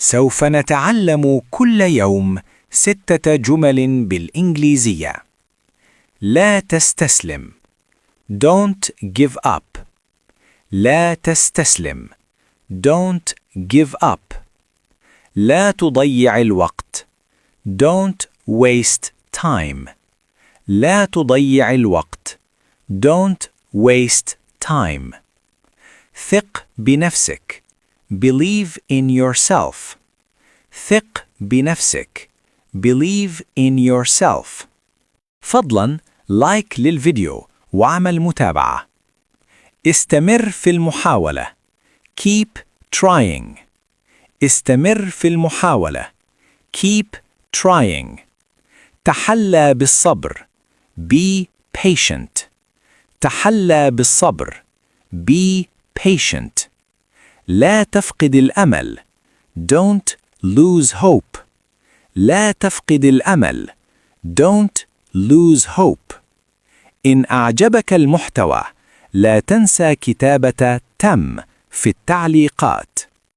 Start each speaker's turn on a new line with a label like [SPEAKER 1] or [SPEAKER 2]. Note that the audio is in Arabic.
[SPEAKER 1] سوف نتعلم كل يوم 6 جمل بالإنجليزية. لا تستسلم. Don't give up. لا تستسلم. Don't give up. لا تضيع الوقت. Don't waste time. لا تضيع الوقت. Don't waste time. ثق بنفسك. Believe in yourself. ثق بنفسك. Believe in yourself. فضلاً لايك للفيديو واعمل متابعة. استمر في المحاولة. Keep trying. استمر في المحاولة. Keep trying. تحلى بالصبر. Be patient. تحلى بالصبر. Be patient. لا تفقد الأمل. Don't lose hope. لا تفقد الأمل. Don't lose hope. إن أعجبك المحتوى، لا تنسى كتابة تم في التعليقات.